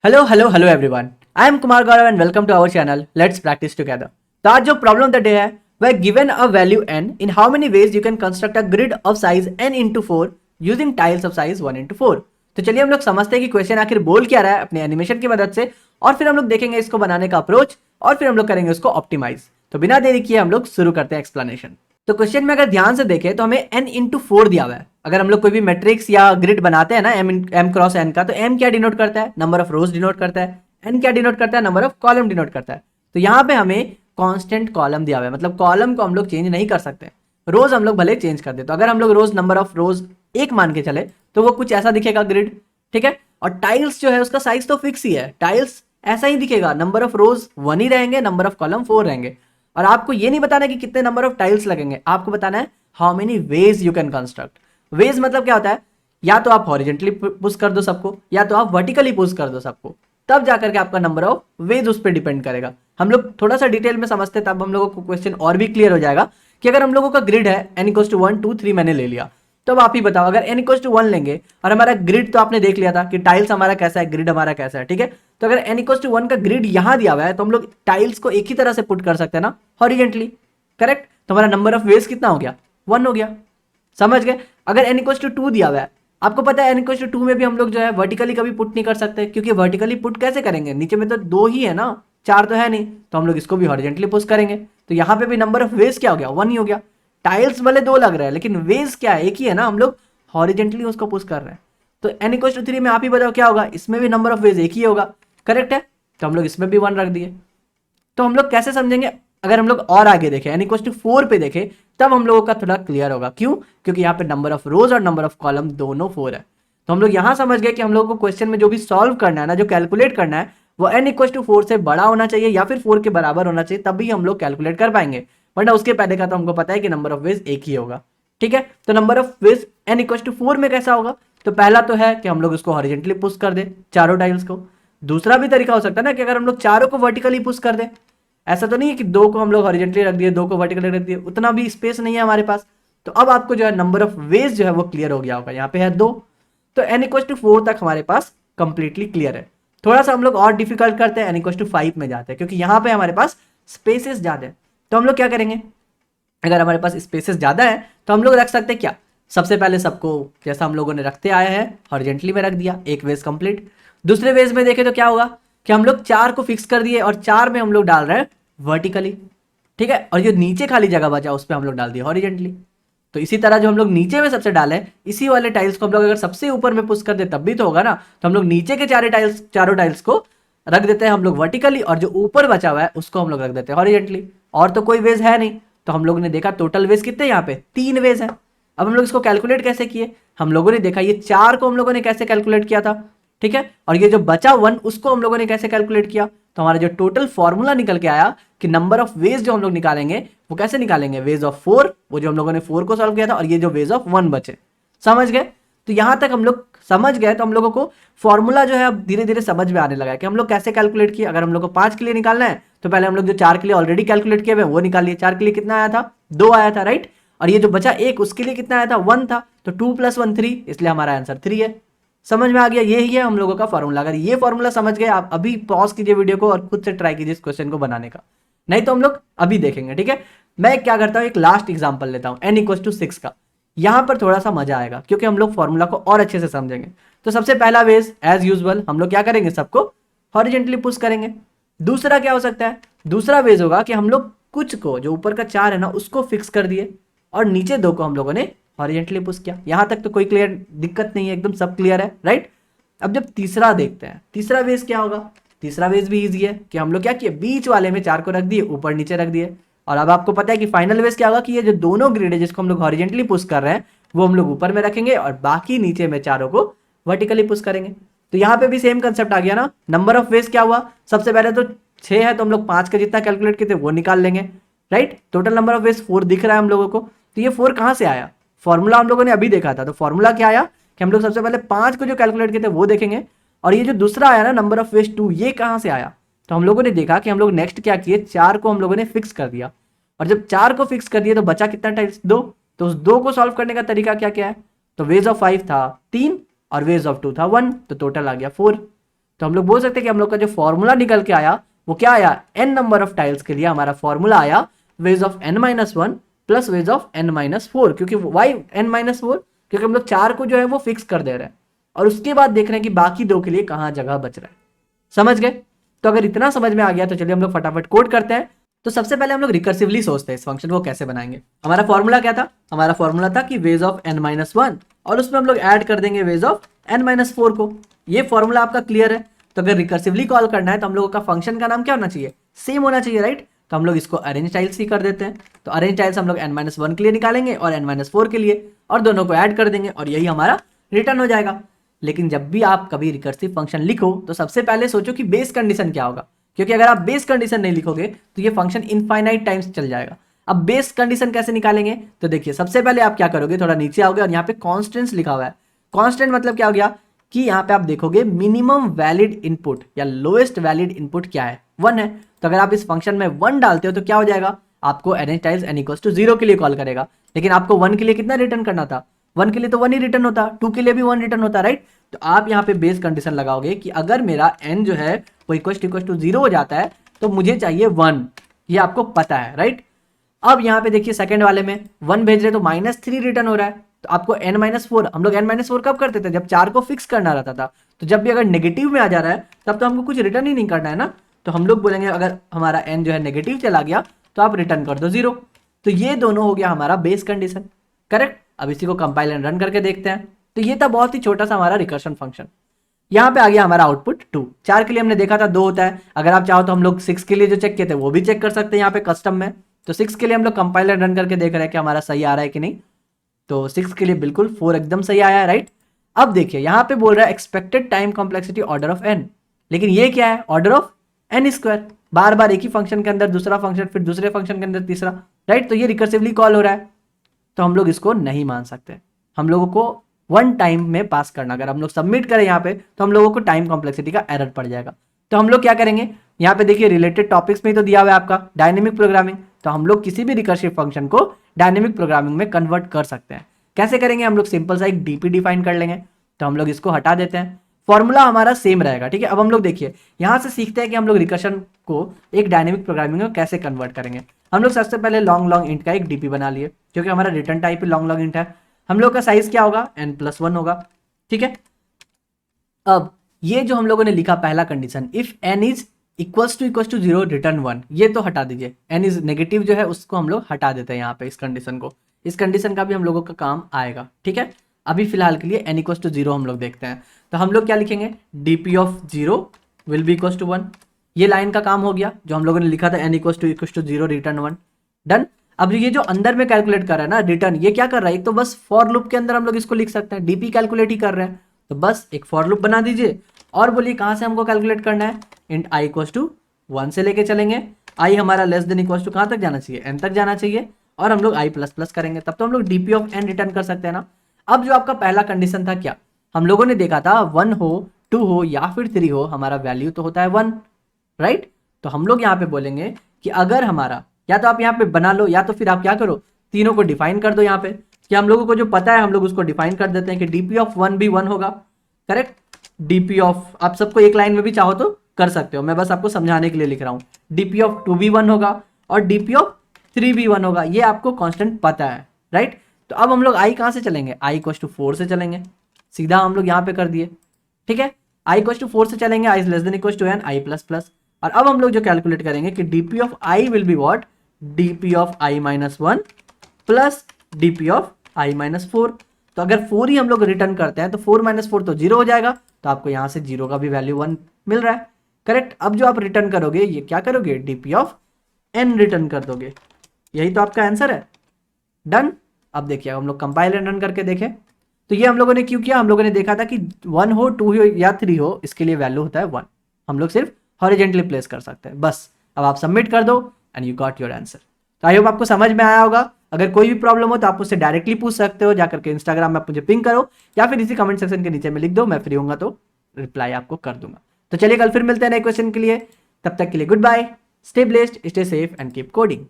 Hello everyone. I am Kumar Gaurav and welcome to our channel let's practice together. तो आज जो problem the day है वह given a value n in how many ways you can construct a grid of size n into 4 using tiles of size 1 into 4। तो चलिए हम लोग समझते हैं कि क्वेश्चन आखिर बोल क्या रहा है अपने एनिमेशन की मदद से, और फिर हम लोग देखेंगे इसको बनाने का अप्रोच, और फिर हम लोग करेंगे उसको ऑप्टिमाइज। तो बिना देरी किए हम लोग शुरू करते हैं एक्सप्लेनेशन। तो क्वेश्चन में अगर ध्यान से देखें तो हमें n इंटू 4 दिया हुआ है। अगर हम लोग कोई भी मैट्रिक्स या ग्रिड बनाते हैं ना m क्रॉस n का, तो m क्या डिनोट करता है? नंबर ऑफ रोज डिनोट करता है। n क्या डिनोट करता है? नंबर ऑफ कॉलम डिनोट करता है। तो यहाँ पे हमें कांस्टेंट कॉलम दिया हुआ है, मतलब कॉलम को हम लोग चेंज नहीं कर सकते। रोज हम लोग भले चेंज कर दे, तो अगर हम लोग रोज नंबर ऑफ रोज एक मान के चले तो वो कुछ ऐसा दिखेगा ग्रिड, ठीक है। और टाइल्स जो है उसका साइज तो फिक्स ही है, टाइल्स ऐसा ही दिखेगा, नंबर ऑफ रोज 1 ही रहेंगे, नंबर ऑफ कॉलम 4 रहेंगे। और आपको ये नहीं बताना कि कितने नंबर ऑफ टाइल्स लगेंगे, आपको बताना है how many ways you can construct. Ways मतलब क्या होता है? या तो आप हॉरिजेंटली पुश कर दो सबको, या तो आप वर्टिकली पुश कर दो सबको, तब जाकर के आपका नंबर ऑफ वेज उस पर डिपेंड करेगा। हम लोग थोड़ा सा डिटेल में समझते हैं, तब हम लोगों को क्वेश्चन और भी क्लियर हो जाएगा कि अगर हम लोगों का ग्रिड है n इक्वल्स टू 1 2 3 मैंने ले लिया, तो अब आप ही बताओ, अगर n इक्वल्स टू 1 लेंगे और हमारा ग्रिड तो आपने देख लिया था कि टाइल्स हमारा कैसा है, ग्रिड हमारा कैसा है, ठीक है। तो अगर n इक्वल्स टू 1 का ग्रिड यहां दिया हुआ है तो हम लोग टाइल्स को एक ही तरह से पुट कर सकते हैं ना, हॉरिजेंटली, करेक्ट। तो हमारा नंबर ऑफ वेज कितना हो गया? 1 हो गया, समझ गए। अगर n इक्वल्स टू 2 दिया हुआ है, आपको पता है n इक्वल्स टू 2 में भी हम लोग जो है वर्टिकली कभी पुट नहीं कर सकते, क्योंकि वर्टिकली पुट कैसे करेंगे, नीचे में तो 2 ही है ना, 4 तो है नहीं, तो हम लोग इसको भी हॉरिजेंटली पुश करेंगे। तो यहाँ पे भी नंबर ऑफ वेज क्या हो गया? 1 ही हो गया। टाइल्स भले 2 लग रहे हैं लेकिन वेज क्या है? एक ही है ना, हम लोग हॉरिजेंटली उसको पुश कर रहे हैं। तो n इक्वल्स टू 3 में आप ही बताओ क्या होगा? इसमें भी नंबर ऑफ वेज एक ही होगा, करेक्ट है। तो हम लोग इसमें भी 1 रख दिए। तो हम लोग कैसे समझेंगे? अगर हम लोग और आगे देखें, n इक्वल्स टू 4 पे देखें, तब हम लोगों का थोड़ा क्लियर होगा। क्यों? क्योंकि यहाँ पे नंबर ऑफ रोज और नंबर ऑफ कॉलम दोनों 4 है। तो हम लोग यहाँ समझ गए कि हम लोगों को क्वेश्चन में जो भी सॉल्व करना है ना, जो कैलकुलेट करना है, वो n इक्वल्स टू 4 से बड़ा होना चाहिए या फिर 4 के बराबर होना चाहिए, तभी हम लोग कैलकुलेट कर पाएंगे। वरना उसके पहले का तो हमको पता है कि नंबर ऑफ वेज एक ही होगा, ठीक है। तो number of ways n equals to 4 में कैसा होगा? तो पहला तो है कि हम लोग उसको हॉरिजेंटली पुश कर दे चारों टाइल्स को। दूसरा भी तरीका हो सकता है ना कि अगर हम लोग चारों को वर्टिकली पुश कर दे, ऐसा तो नहीं है कि 2 को हम लोग हॉरिजेंटली रख दिए, 2 को वर्टिकली रख दिए, उतना भी स्पेस नहीं है हमारे पास। तो अब आपको जो है नंबर ऑफ वेज जो है वो क्लियर हो गया होगा। यहाँ पे है 2, तो n इक्वल्स टू 4 तक हमारे पास कंप्लीटली क्लियर है। थोड़ा सा हम लोग और डिफिकल्ट करते हैं, n इक्वल्स टू 5 में जाते हैं, क्योंकि यहाँ पे हमारे पास स्पेसेस ज्यादा है। तो हम लोग क्या करेंगे? अगर हमारे पास स्पेसेस ज्यादा है तो हम लोग रख सकते हैं क्या? सबसे पहले सबको जैसा हम लोगों ने रखते आया है हॉरिजेंटली में रख दिया, एक वेज कंप्लीट। दूसरे वेज में देखें तो क्या होगा कि हम लोग 4 को फिक्स कर दिए और 4 में हम लोग डाल रहे हैं वर्टिकली, ठीक है। और जो नीचे खाली जगह बचा उस पर हम लोग डाल दिए हॉरिजेंटली। तो इसी तरह जो हम लोग नीचे में सबसे डाले, इसी वाले टाइल्स को हम लोग अगर सबसे ऊपर में पुश कर दे तब भी तो होगा ना। तो हम लोग नीचे के चारों टाइल्स को रख देते हैं हम लोग वर्टिकली, और जो ऊपर बचा हुआ है उसको हम लोग रख देते हैं हॉरिजेंटली। और तो कोई वेज है नहीं, तो हम लोगों ने देखा टोटल वेज कितने? यहाँ पे 3 वेज है। अब हम लोग इसको कैलकुलेट कैसे किए? हम लोगों ने देखा ये 4 को हम लोगों ने कैसे कैलकुलेट किया था, ठीक है। और ये जो बचा 1 उसको हम लोगों ने कैसे कैलकुलेट किया? तो हमारा जो टोटल फॉर्मूला निकल के आया कि नंबर ऑफ वेज जो हम लोग निकालेंगे वो कैसे निकालेंगे? वेज ऑफ 4, वो जो हम लोगों ने 4 को सॉल्व किया था, और ये जो वेज ऑफ 1 बचे। समझ गए? तो यहां तक हम लोग समझ गए, तो हम लोगों को फॉर्मूला जो है अब धीरे धीरे समझ में आने लगा है कि हम लोग कैसे कैलकुलेट किए। अगर हम लोग को 5 के लिए निकालना है तो पहले हम लोग जो 4 के लिए ऑलरेडी कैलकुलेट किए हुए वो निकाल लिए। 4 के लिए कितना आया था? 2 आया था, राइट। और ये जो बचा 1 उसके लिए कितना आया था? 1 था। तो 2 + 1 3, इसलिए हमारा आंसर 3 है। समझ में आ गया? ये ही है हम लोगों का फॉर्मूला। अगर ये फॉर्मूला समझ गए आप, अभी पॉज कीजिए वीडियो को और खुद से ट्राई कीजिए इस क्वेश्चन को बनाने का, नहीं तो हम लोग अभी देखेंगे, ठीक है। मैं क्या करता हूं, एक लास्ट एग्जांपल लेता हूं n इक्वल्स टू 6 का। यहां पर थोड़ा सा मजा आएगा क्योंकि हम लोग फॉर्मूला को और अच्छे से समझेंगे। तो सबसे पहला वेज एज यूजुअल हम लोग क्या करेंगे? सबको हॉरिजेंटली पुश करेंगे। दूसरा क्या हो सकता है? दूसरा वेज होगा कि हम लोग कुछ को, जो ऊपर का 4 है ना, उसको फिक्स कर दिए और नीचे 2 को हम लोगों ने हॉरिजेंटली पुश किया। यहां तक तो कोई क्लियर दिक्कत नहीं है, एकदम सब क्लियर है, राइट। अब जब तीसरा देखते हैं, तीसरा वेज क्या होगा? तीसरा वेज भी इजी है कि हम लोग क्या किए, बीच वाले में 4 को रख दिए, ऊपर नीचे रख दिए। और अब आपको पता है कि फाइनल वेज क्या होगा कि ये जो दोनों ग्रिड है जिसको हम लोग हॉरिजेंटली पुश कर रहे हैं वो हम लोग ऊपर में रखेंगे और बाकी नीचे में चारों को वर्टिकली पुश करेंगे। तो यहाँ पे भी सेम कंसेप्ट आ गया ना। नंबर ऑफ वेज क्या हुआ? सबसे पहले तो 6 है तो हम लोग 5 का जितना कैलकुलेट किए थे वो निकाल लेंगे, right. Total number of veg 4 दिख रहा है हम लोगों को। तो ये 4 कहां से आया? फॉर्मूला हम लोगों ने अभी देखा था। तो फॉर्मूला क्या आया कि हम लोग सबसे पहले 5 को जो कैलकुलेट किए थे वो देखेंगे, और ये जो दूसरा आया ना नंबर ऑफ वेज 2, ये कहां से आया? तो हम लोगों ने देखा कि हम लोग नेक्स्ट क्या किए, 4 को हम लोगों ने फिक्स कर दिया। और जब 4 को फिक्स कर दिए तो बचा कितना टाइम्स? 2। तो उस 2 को सॉल्व करने का तरीका क्या क्या है? तो वेज ऑफ 5 था 3 और वेज ऑफ 2 था 1, तो टोटल आ गया 4। तो हम लोग बोल सकते हैं कि हम लोग का जो फॉर्मूला निकल के आया वो क्या आया, n नंबर ऑफ टाइल्स के लिए हमारा फॉर्मूला आया ways of n-1 plus ways of n-4, क्योंकि वाई n-4, क्योंकि हम लोग 4 को जो है वो फिक्स कर दे रहे हैं और उसके बाद देख रहे हैं कि बाकी 2 के लिए कहाँ जगह बच रहा है। समझ गए? तो अगर इतना समझ में आ गया तो चलिए हम लोग फटाफट कोड करते हैं। तो सबसे पहले हम लोग रिकर्सिवली सोचते हैं इस फंक्शन को कैसे बनाएंगे। हमारा फॉर्मूला क्या था, हमारा फॉर्मूला था कि वेज ऑफ n-1 और उसमें हम लोग ऐड कर देंगे वेज ऑफ n-4 को। ये फॉर्मूला आपका क्लियर है। तो अगर रिकर्सिवली कॉल करना है तो हम लोगों का फंक्शन का नाम क्या होना चाहिए, सेम होना चाहिए, राइट। तो हम लोग इसको अरेंज टाइल्स ही कर देते हैं। तो अरेंज टाइल्स हम लोग n-1 के लिए निकालेंगे और n-4 के लिए, और दोनों को ऐड कर देंगे और यही हमारा रिटर्न हो जाएगा। लेकिन जब भी आप कभी रिकर्सिव फंक्शन लिखो तो सबसे पहले सोचो कि बेस कंडीशन क्या होगा, क्योंकि अगर आप बेस कंडीशन नहीं लिखोगे तो ये फंक्शन इनफाइनाइट टाइम्स चल जाएगा। अब बेस कंडीशन कैसे निकालेंगे, तो देखिए सबसे पहले आप क्या करोगे, थोड़ा नीचे आओगे और यहाँ पे कॉन्स्टेंट्स लिखा हुआ है। कॉन्स्टेंट मतलब क्या हो गया कि यहाँ पे आप देखोगे मिनिमम वैलिड इनपुट या लोएस्ट वैलिड इनपुट क्या है, 1 है। तो अगर आप इस फंक्शन में 1 डालते हो तो क्या हो जाएगा, आपको अरेंज टाइल्स n=0 के लिए कॉल करेगा। लेकिन आपको 1 के लिए कितना रिटर्न करना था, 1 के लिए तो 1 ही रिटर्न होता, 2 के लिए भी 1 रिटर्न होता, राइट। तो आप यहाँ पे बेस कंडीशन लगाओगे कि अगर मेरा n जो है वो =0 हो जाता है तो मुझे चाहिए 1, ये आपको पता है, राइट। अब यहाँ पे देखिए सेकंड वाले में 1 भेज रहे तो -3 रिटर्न हो रहा है। तो आपको n-4, हम लोग n-4 कब करते थे, जब 4 को फिक्स करना रहता था। तो जब भी अगर नेगेटिव में आ जा रहा है तब तो हमको कुछ रिटर्न ही नहीं करना है ना। तो हम लोग बोलेंगे अगर हमारा n जो है नेगेटिव चला गया तो आप रिटर्न कर दो 0। तो ये दोनों हो गया हमारा बेस कंडीशन, करेक्ट। अब इसी को कंपाइल एंड रन करके देखते हैं। तो ये था बहुत ही छोटा सा हमारा रिकर्शन फंक्शन। यहाँ पे आ गया हमारा आउटपुट 2। 4 के लिए हमने देखा था 2 होता है। अगर आप चाहो तो हम लोग 6 के लिए जो चेक किए थे वो भी चेक कर सकते हैं यहाँ पे कस्टम में। तो 6 के लिए हम लोग कंपाइल एंड रन करके देख रहे हैं कि हमारा सही आ रहा है कि नहीं। तो 6 के लिए बिल्कुल 4 एकदम सही आया है, राइट। अब देखिए यहाँ पे बोल रहा है expected time complexity order of n, लेकिन ये क्या है, ऑर्डर ऑफ n²। बार बार एक ही फंक्शन के अंदर दूसरा फंक्शन, फिर दूसरे फंक्शन के अंदर तीसरा, राइट। तो ये रिकर्सिवली कॉल हो रहा है, तो हम लोग इसको नहीं मान सकते। हम लोगों को 1 टाइम में पास करना, अगर हम लोग सबमिट करें यहाँ पे तो हम लोगों को टाइम कॉम्प्लेक्सिटी का एरर पड़ जाएगा। तो हम लोग क्या करेंगे, यहाँ पे देखिए रिलेटेड टॉपिक्स में ही तो दिया हुआ है आपका डायनेमिक प्रोग्रामिंग। तो हम लोग किसी भी रिकर्सिव फंक्शन को डायनेमिक प्रोग्रामिंग में कन्वर्ट कर सकते हैं। कैसे करेंगे, हम लोग सिंपल सा एक डीपी डिफाइन कर लेंगे। तो हम लोग इसको हटा देते हैं, फॉर्मूला हमारा सेम रहेगा, ठीक है। अब हम लोग देखिए यहाँ से सीखते हैं कि हम लोग रिकर्शन को एक डायनेमिक प्रोग्रामिंग में कैसे कन्वर्ट करेंगे। हम लोग सबसे पहले लॉन्ग इंट का एक डीपी बना लिए, क्योंकि हमारा रिटर्न टाइप ही लॉन्ग इंट है। हम लोग का साइज क्या होगा, n+1 होगा, ठीक है। अब ये जो हम लोगों ने लिखा पहला condition, if n is == 0 return 1, ये तो हटा दीजिए। n इज नेगेटिव जो है उसको हम लोग हटा देते हैं यहाँ पे, इस कंडीशन को। इस कंडीशन का भी हम लोगों का काम आएगा, ठीक है। अभी फिलहाल के लिए n=0 हम लोग देखते हैं। तो हम लोग क्या लिखेंगे, dp(0) will be equals to 1। ये लाइन का काम हो गया जो हम लोगों ने लिखा था, n=0 रिटर्न 1, डन। अब ये जो अंदर में कैलकुलेट कर रहा है ना रिटर्न, ये क्या कर रहा है, एक तो बस फॉर लूप के अंदर हम लोग इसको लिख सकते हैं, डीपी कैलकुलेट ही कर रहे हैं। तो बस एक फॉर लूप बना दीजिए और बोलिए कहाँ से हमको कैलकुलेट करना है, इंट i=1 से लेके चलेंगे। i हमारा लेस देन इक्वल्स टू कहाँ तक जाना चाहिए, n तक जाना चाहिए, और हम लोग i++ करेंगे, तब तो हम लोग dp(n) रिटर्न कर सकते हैं ना। अब जो आपका पहला कंडीशन था, क्या हम लोगों ने देखा था 1 हो 2 हो या फिर 3 हो, हमारा वैल्यू तो होता है 1, राइट। तो हम लोग यहाँ पे बोलेंगे कि अगर हमारा, या तो आप यहाँ पे बना लो या तो फिर आप क्या करो, तीनों को डिफाइन कर दो यहाँ पे, कि हम लोगों को जो पता है हम लोग उसको डिफाइन कर देते हैं कि dp(1) भी 1 होगा, करेक्ट। dp(, आप सबको एक लाइन में भी चाहो तो कर सकते हो, मैं बस आपको समझाने के लिए लिख रहा हूँ। dp(2) भी 1 होगा और dp(3) भी 1 होगा, ये आपको कांस्टेंट पता है, राइट। तो अब हम लोग i कहाँ से चलेंगे, i=4 से चलेंगे, सीधा हम लोग यहाँ पे कर दिए, ठीक है। i=4 से चलेंगे, i <= n, i++। और अब हम लोग जो कैलकुलेट करेंगे कि dp(i) will be what, dp(i-1) plus dp(i-4). तो अगर 4 ही हम लोग रिटर्न करते हैं तो 4 - 4 तो 0 हो जाएगा, तो आपको यहाँ से 0 का भी वैल्यू 1 मिल रहा है, करेक्ट। अब जो आप रिटर्न करोगे ये क्या करोगे, dp(n) रिटर्न कर दोगे, यही तो आपका आंसर है, डन। अब देखिए हम लोग कंपाइल एंड रन करके देखें तो ये हम लोगों ने क्यों किया, हम लोगों ने देखा था कि 1 हो 2 हो या 3 हो, इसके लिए वैल्यू होता है 1, हम लोग सिर्फ हॉरिजॉन्टली प्लेस कर सकते हैं बस। अब आप सबमिट कर दो and you got your answer. तो आई होप आपको समझ में आया होगा। अगर कोई भी प्रॉब्लम हो तो आप मुझसे डायरेक्टली पूछ सकते हो, जाकर के इंस्टाग्राम में आप मुझे पिंग करो या फिर इसी कमेंट सेक्शन के नीचे में लिख दो, मैं फ्री होऊंगा तो रिप्लाई आपको कर दूंगा। तो चलिए कल फिर मिलते हैं नए क्वेश्चन के लिए, तब तक के लिए good bye, stay blessed, stay safe and keep coding.